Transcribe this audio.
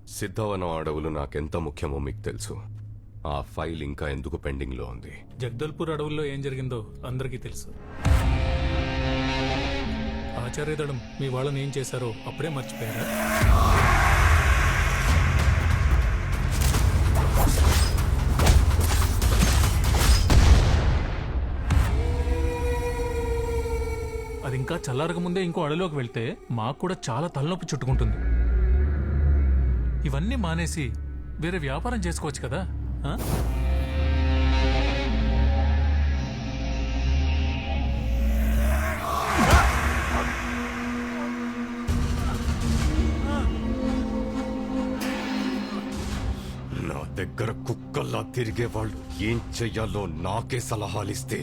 సిద్ధవనం అడవులు నాకెంత ముఖ్యమో మీకు తెలుసు. ఆ ఫైల్ ఇంకా ఎందుకు పెండింగ్ లో ఉంది? జగదల్పూర్ అడవుల్లో ఏం జరిగిందో అందరికీ తెలుసు. ఆచార్యదళం మీ వాళ్ళని ఏం చేశారో అప్పుడే మర్చిపోయారా? అది ఇంకా చల్లారక ముందే ఇంకో అడవిలోకి వెళ్తే మాకు కూడా చాలా తలనొప్పి చుట్టుకుంటుంది. ఇవన్నీ మానేసి వేరే వ్యాపారం చేసుకోవచ్చు కదా. ఆ? నా దగ్గర కుక్కల్లా తిరిగే వాళ్ళు ఏం చెయ్యాలో నాకే సలహాలిస్తే